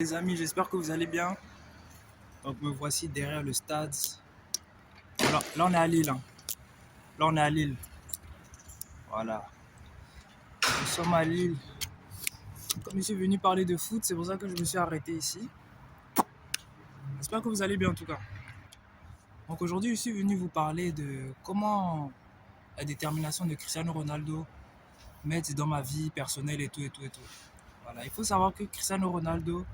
Les amis, j'espère que vous allez bien. Donc me voici derrière le stade. Là, on est à Lille. Là on est à Lille. Voilà. Nous sommes à Lille. Comme je suis venu parler de foot, c'est pour ça que je me suis arrêté ici. J'espère que vous allez bien en tout cas. Donc aujourd'hui, je suis venu vous parler de comment la détermination de Cristiano Ronaldo m'aide dans ma vie personnelle et tout et tout et tout. Voilà, il faut savoir que Cristiano Ronaldo,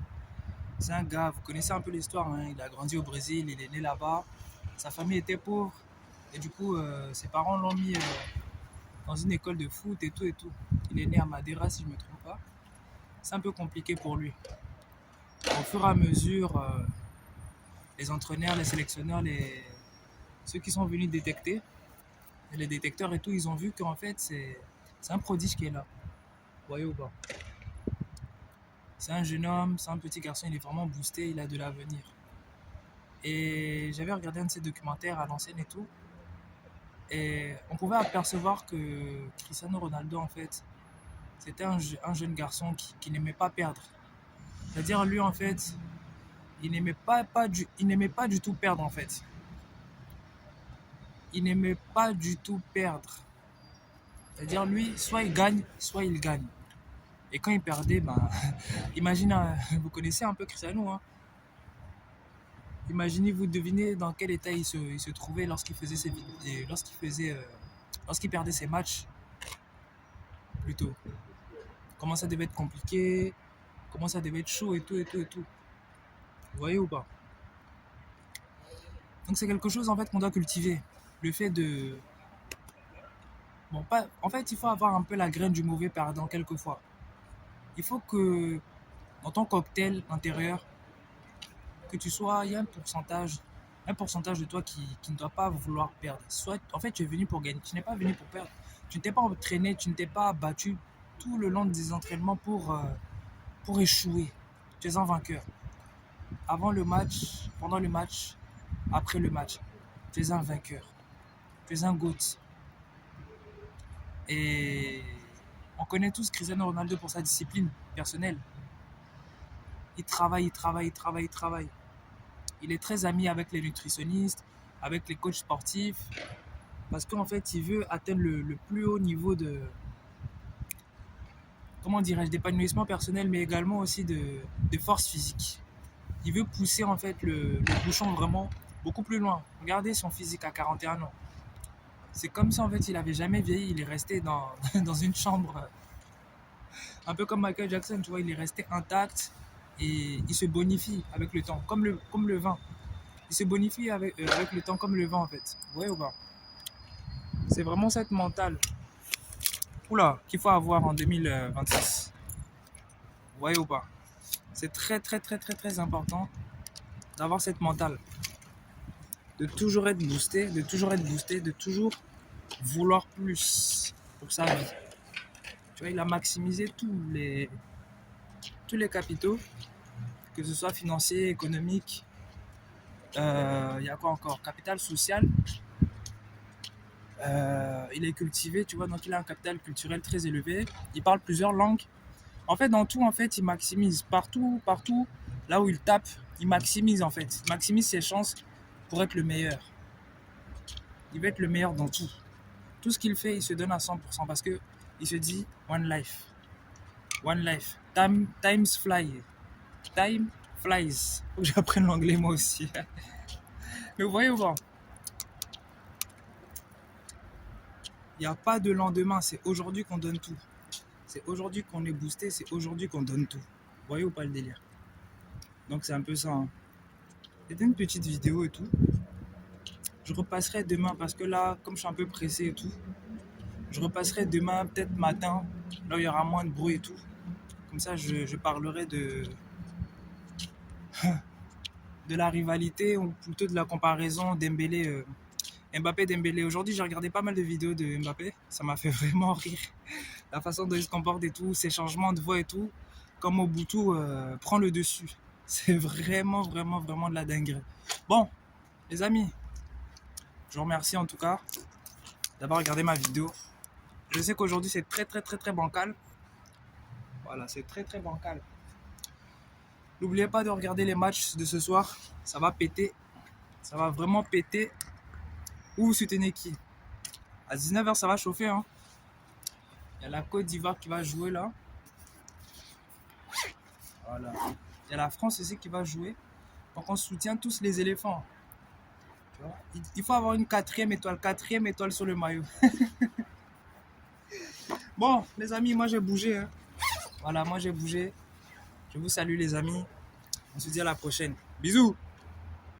c'est un gars, vous connaissez un peu l'histoire, hein. Il a grandi au Brésil, il est né là-bas. Sa famille était pauvre. Et du coup, ses parents l'ont mis dans une école de foot et tout et tout. Il est né à Madeira, si je ne me trompe pas. C'est un peu compliqué pour lui. Au fur et à mesure, les entraîneurs, les sélectionneurs, ceux qui sont venus détecter, les détecteurs et tout, ils ont vu qu'en fait, c'est un prodige qui est là. Vous voyez ou pas? C'est un jeune homme, c'est un petit garçon, il est vraiment boosté, il a de l'avenir. Et j'avais regardé un de ses documentaires à l'ancienne et tout. Et on pouvait apercevoir que Cristiano Ronaldo, en fait, c'était un jeune garçon qui n'aimait pas perdre. C'est-à-dire, lui, en fait, il n'aimait pas du tout perdre, en fait. Il n'aimait pas du tout perdre. C'est-à-dire, lui, soit il gagne, soit il gagne. Et quand il perdait, ben, imagine, vous connaissez un peu Cristiano, hein. Imaginez, vous devinez dans quel état il se trouvait lorsqu'il faisait lorsqu'il perdait ses matchs, plutôt. Comment ça devait être compliqué, comment ça devait être chaud et tout et tout et tout. Vous voyez ou pas? Donc c'est quelque chose en fait qu'on doit cultiver. Le fait de... Bon, pas... En fait, il faut avoir un peu la graine du mauvais perdant quelquefois. Il faut que dans ton cocktail intérieur, que tu sois... Il y a un pourcentage de toi qui ne doit pas vouloir perdre. Soit, en fait, tu es venu pour gagner. Tu n'es pas venu pour perdre. Tu ne t'es pas entraîné, tu ne t'es pas battu tout le long des entraînements pour échouer. Tu es un vainqueur. Avant le match, pendant le match, après le match, tu es un vainqueur. Tu es un GOAT. Et on connaît tous Cristiano Ronaldo pour sa discipline personnelle. Il travaille, il travaille, il travaille, il travaille. Il est très ami avec les nutritionnistes, avec les coachs sportifs, parce qu'en fait, il veut atteindre le plus haut niveau de, comment dirais-je, d'épanouissement personnel, mais également aussi de force physique. Il veut pousser en fait le bouchon vraiment beaucoup plus loin. Regardez son physique à 41 ans. C'est comme si en fait il avait jamais vieilli, il est resté dans une chambre, un peu comme Michael Jackson, tu vois, il est resté intact et il se bonifie avec le temps, comme le vin. Il se bonifie avec le temps comme le vin en fait. Vous voyez ou pas? C'est vraiment cette mentale, oula, qu'il faut avoir en 2026. Vous voyez ou pas? C'est très très très très très important d'avoir cette mentale. De toujours être boosté, de toujours être boosté, de toujours vouloir plus pour sa vie. Tu vois, il a maximisé tous les capitaux, que ce soit financier, économique, il y a quoi encore? Capital social. Il est cultivé, tu vois, donc il a un capital culturel très élevé. Il parle plusieurs langues. En fait, dans tout, en fait, il maximise. Partout, partout, là où il tape, il maximise, en fait. Il maximise ses chances pour être le meilleur. Il veut être le meilleur dans tout. Tout ce qu'il fait, il se donne à 100% parce que il se dit one life. One life. Times fly. Time flies. Faut que j'apprenne l'anglais moi aussi. Mais vous voyez ou pas? Il n'y a pas de lendemain, c'est aujourd'hui qu'on donne tout. C'est aujourd'hui qu'on est boosté, c'est aujourd'hui qu'on donne tout. Vous voyez ou pas le délire? Donc c'est un peu ça, hein. C'était une petite vidéo et tout. Je repasserai demain parce que là, comme je suis un peu pressé et tout, je repasserai demain, peut-être matin, là où il y aura moins de bruit et tout. Comme ça, je parlerai de la rivalité ou plutôt de la comparaison Dembélé, Mbappé-Dembélé. Aujourd'hui, j'ai regardé pas mal de vidéos de Mbappé. Ça m'a fait vraiment rire. La façon dont il se comporte et tout, ses changements de voix et tout, comme Mobutu prend le dessus. C'est vraiment, vraiment, vraiment de la dinguerie. Bon, les amis, je vous remercie en tout cas d'avoir regardé ma vidéo. Je sais qu'aujourd'hui, c'est très, très, très, très bancal. Voilà, c'est très, très bancal. N'oubliez pas de regarder les matchs de ce soir. Ça va péter. Ça va vraiment péter. Ou vous soutenez qui? À 19h, ça va chauffer. Hein. Il y a la Côte d'Ivoire qui va jouer là. Voilà. Il y a la France aussi qui va jouer. Donc on soutient tous les éléphants. Tu vois, il faut avoir une quatrième étoile sur le maillot. Bon, les amis, moi j'ai bougé. Hein. Voilà, moi j'ai bougé. Je vous salue les amis. On se dit à la prochaine. Bisous.